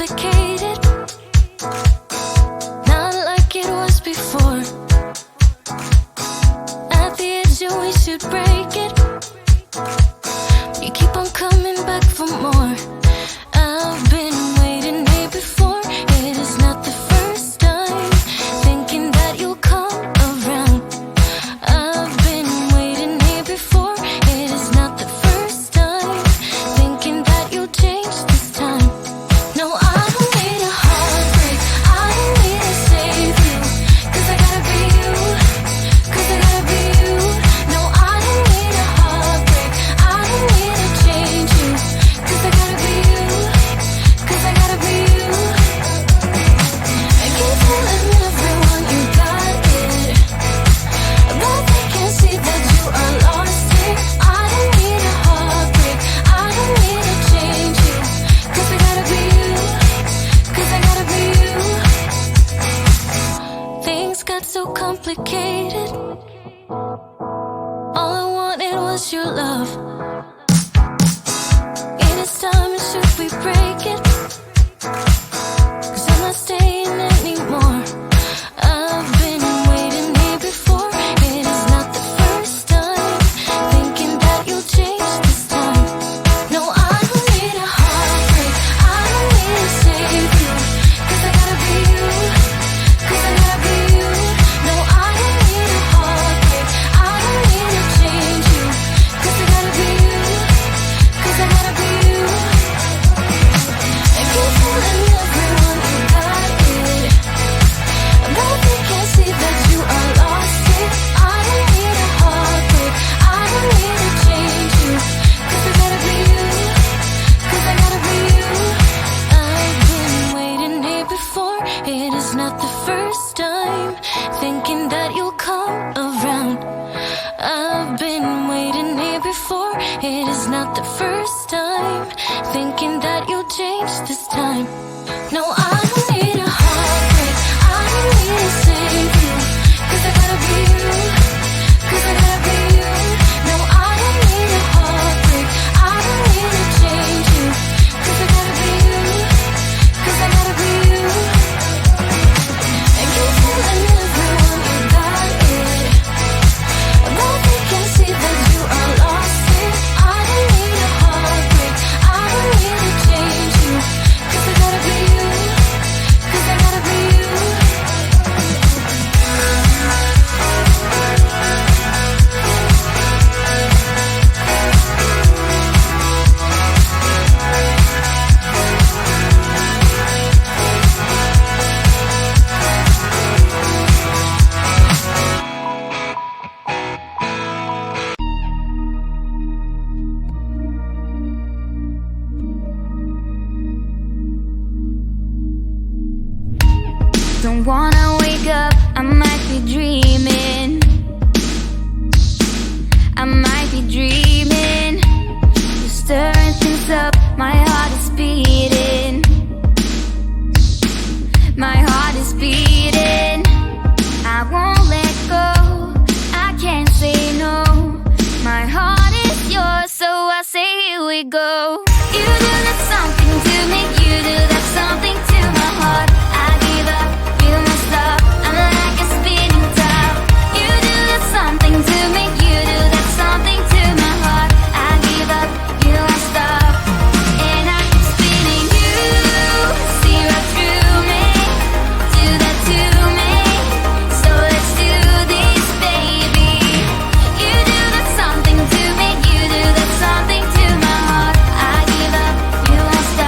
complicated, not like it was before. At the edge and we should break it, but you keep on coming back for more. I've been waiting here before. It is not the first time, thinking that you'll come around. I've been waiting here before. It is not the first time, thinking that you'll change this time. No, I don't need a heartbreak, I don't need to save you, 'cause I gotta be you, 'cause I gotta be you. No, I don't need a heartbreak, I don't need to change you, 'cause I gotta be you, 'cause I gotta be you. I keep telling everyone you got it, but they can't see that you are lost here. I don't need a heartbreak, I don't need to change you, 'cause I gotta be you, 'cause I gotta be you. Things got so complicated, all I wanted was your love. It is time, and should we break it? 'Cause I'm not staying anymore. I've been waiting here before. It is not the first time, thinking that you'll change this time. No, I don't need a heartbreak, I don't need to save you, 'cause I gotta be you, 'cause I gotta be you. No, I don't need a heartbreak, I don't need to change you, 'cause I gotta be you, 'cause I gotta be you. I keep telling everyone you got it, but they can't see that you are lost here. I don't need a heartbreak, I don't need to change you, 'cause I gotta be you, 'cause I gotta be you. I've been waiting here before. It is not the first time, thinking that you'll come around. I've been waiting here before. It is not the first time, thinking that you'll change this time. No, I don't need a heartbreak, I don't need to save you, 'cause I gotta be you, 'cause I gotta be you. No, I don't need a heartbreak, I don't need to change you, 'cause I gotta be you, 'cause I gotta be you. I keep telling everyone you got it, but they can't see that you are lost here. I don't need a heartbreak, I don't need to change you, 'cause I gotta be you, 'cause I gotta be you. Don't wanna wake up, I might be dreaming. I might be dreaming. You're stirring things up, my heart is beating. My heart is beating. I won't let go, I can't say no. My heart is yours, so I say here we go. You do that something to me, you do that something to my heart. I give up, you must stop, I'm like a spinning top. You do that something to me, you do that something to my heart. I give up, you must stop, and I keep spinning. You see right through me, do that to me, so let's do this, baby. You do that something to me, you do that something to my heart. I give up, you must stop.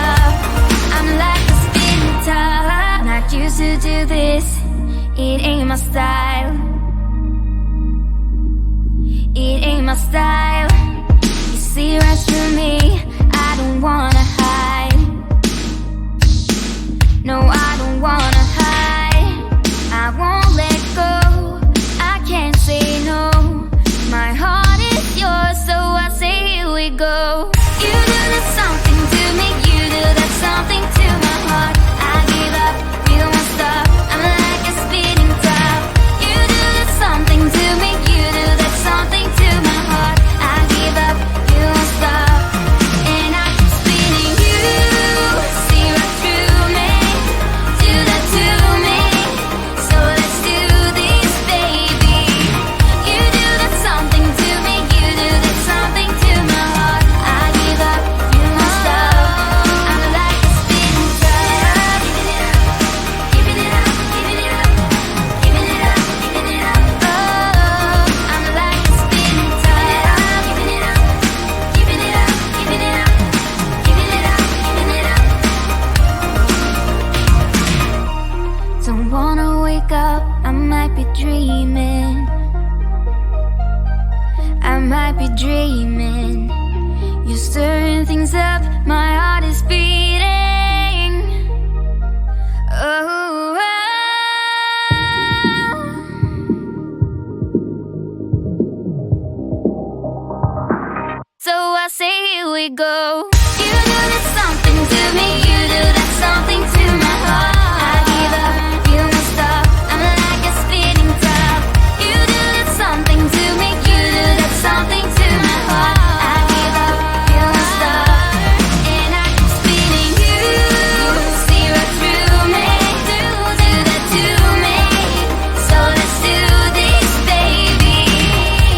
go. You do that something to me, you do that something to my heart. I give up, you won't stop, I'm like a spinning top. You do that something to me, you do that something to my heart. I give up, you won't stop, and I keep spinning. You see right through me, do that to me. So let's do this, baby.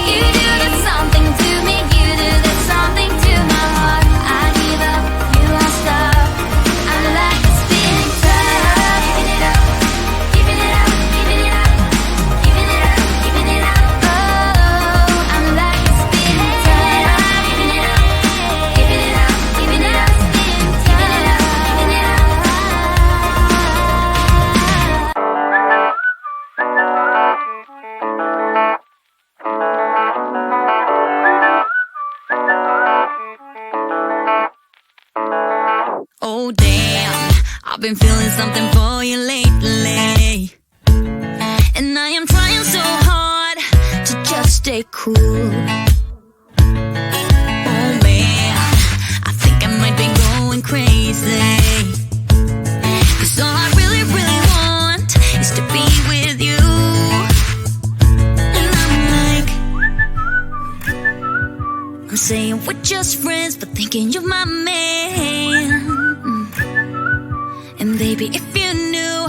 You do that something to me, you do that something to my heart. I give up, you won't stop, I'm like a spinning top. Giving it up, giving it up, giving it up, giving it up, giving it up. Oh, I'm like a spinning top. Giving it up, giving it up, giving it up, spinning top. Giving it up, giving it up. Oh damn, I've been feeling something for you lately, and I am trying so hard to just stay cool. Oh man, I think I might be going crazy, 'cause all I really, really want is to be with you. And I'm like, I'm saying we're just friends, but thinking you're my man. And baby, if you knew,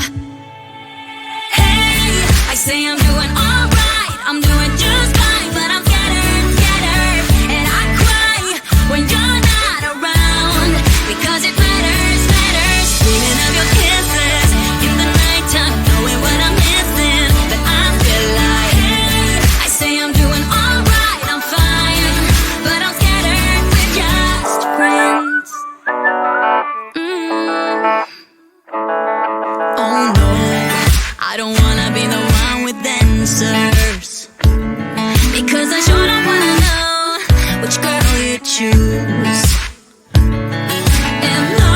hey, I say I'm doing alright, I'm doing just fine, but I'm scattered, scattered, and I cry when you're not around, because it matters, matters. Dreaming of your kisses in the nighttime, knowing what I'm missing, but I feel like, hey, I say I'm doing alright, I'm fine, but I'm scattered, we're just friends. Oh no, I don't wanna be the one with answers, because I sure don't wanna know which girl you choose. And no,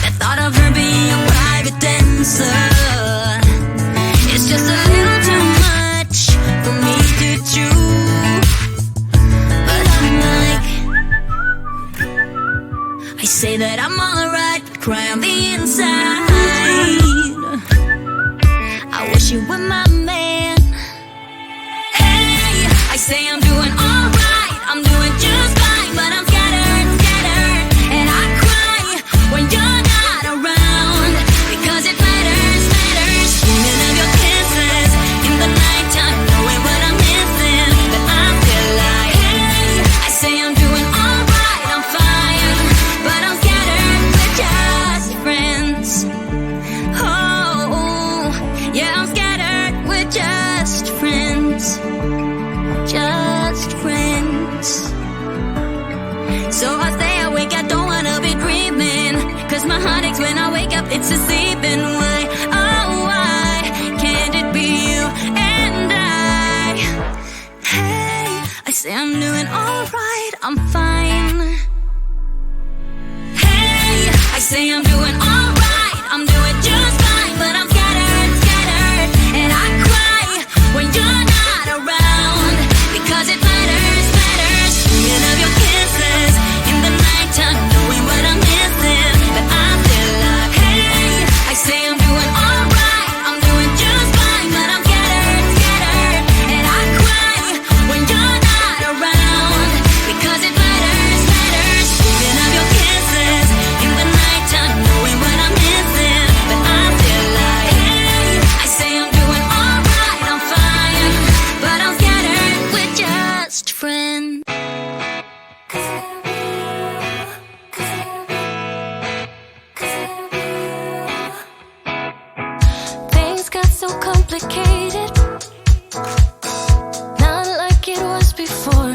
the thought of her being a private dancer, it's just a little too much for me to chew. But I'm like, I say that I'm alright, but cry on the inside. I wish you were my man. Hey, I say I'm doing alright, I'm doing just fine, but I'm scattered, scattered, and I cry when you're not around, because it matters, matters. Dreaming of your kisses in the nighttime, knowing what I'm missing, but I feel like, hey, I say I'm doing alright, I'm fine, but I'm scattered, we're just friends. Oh, yeah, I'm scattered, we're just friends. Just friends. So I stay awake, I don't wanna be dreaming, 'cause my heart aches when I wake up, it's deceiving. Why, oh why can't it be you and I? Hey, I say I'm doing alright, I'm fine. Hey, I say I'm doing alright, I'm doing just fine, but I'm scattered, scattered, and I cry when you're not around, because it matters, matters. Dreaming of your kisses in the nighttime, knowing what I'm missing, but I feel like, hey, I say I'm doing alright, I'm doing just fine, but I'm scattered, scattered, and I cry when you're not around, because it matters, matters. Dreaming of your kisses in the nighttime, knowing what I'm missing, but I feel like, hey, I say I'm doing alright, I'm fine, but I'm scattered, we're just friends. Things got so complicated, not like it was before.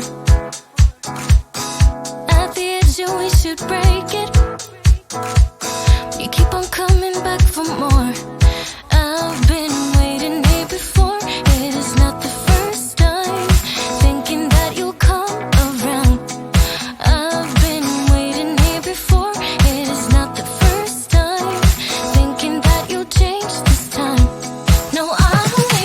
At the edge, you we should break it. You keep on coming back for more. I've been waiting here before. It is not the first time, thinking that you'll come around. I've been waiting here before. It is not the first time, thinking that you'll change this time. No, I don't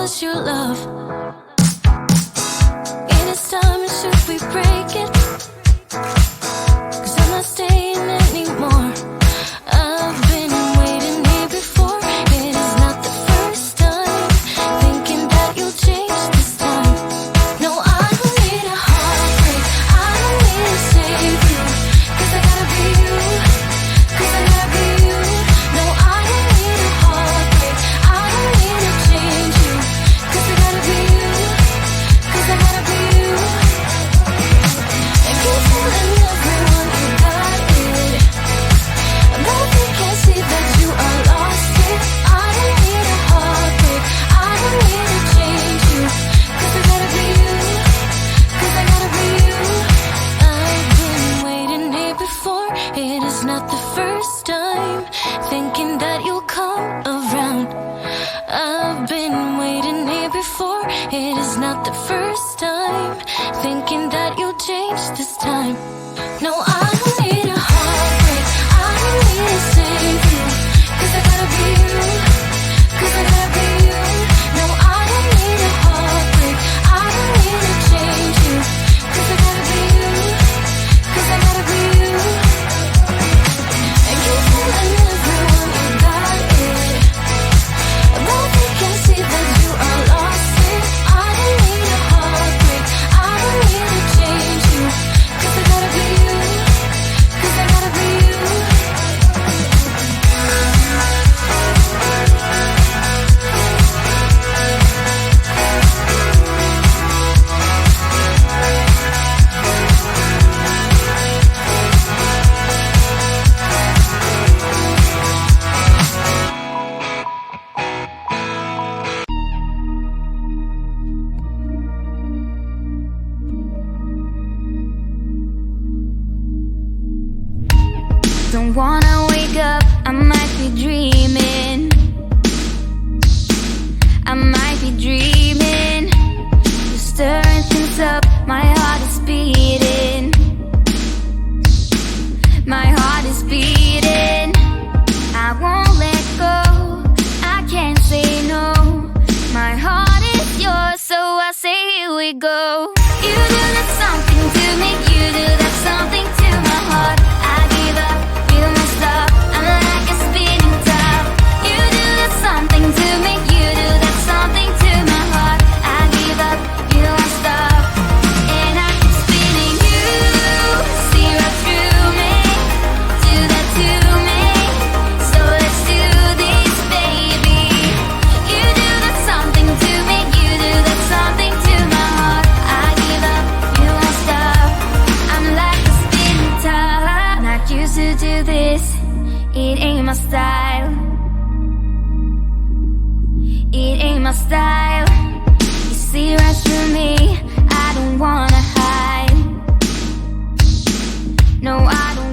was your love. It is time, and should we break it? 'Cause I'm not staying anymore. I've been waiting here before. It is not the first time. Thinking that you'll change this time. No, I don't need a heartbreak. I don't need to save you. 'Cause I gotta be you. 'Cause I gotta be you. No, I don't need a heartbreak. I don't need to change you. 'Cause I gotta be you. 'Cause I gotta be you. I keep telling everyone you got it, but they can't see that you are lost it. I don't need a heartbreak. I don't need to change you. 'Cause I gotta be you. 'Cause I gotta be you. I've been waiting here before. It is not the first time. Thinking that you'll come around. I've been waiting here before. It is not the first time. Thinking that you'll change this time. No, I don't need a heartbreak. I don't need to save you. 'Cause I gotta be you. 'Cause I gotta be you. No, I don't need a heartbreak. I don't need to change you. 'Cause I gotta be you. 'Cause I gotta be you. I keep telling everyone you got it, but they can't see that you are lost it. I don't need a heartbreak. I don't need to change you. 'Cause I gotta be you. 'Cause I gotta be you. Don't wanna wake up, I might be dreaming. I might be dreaming. You're stirring things up, my heart is beating. My heart is beating. I won't let go, I can't say no. My heart is yours, so I say here we go. You do that something to me, you do that something to my heart. I give up, you must stop. I'm like a spinning top. You do that something to me, you do that something to my heart. I give up, you must stop. And I keep spinning you, see right through me. Do that to me, so let's do this, baby. You do that something to me, you do that something to my heart. I give up, you won't stop. I'm like a spinning top. Not used to do this, it ain't my style. It ain't my style. You see right through me, I don't wanna hide. No, I don't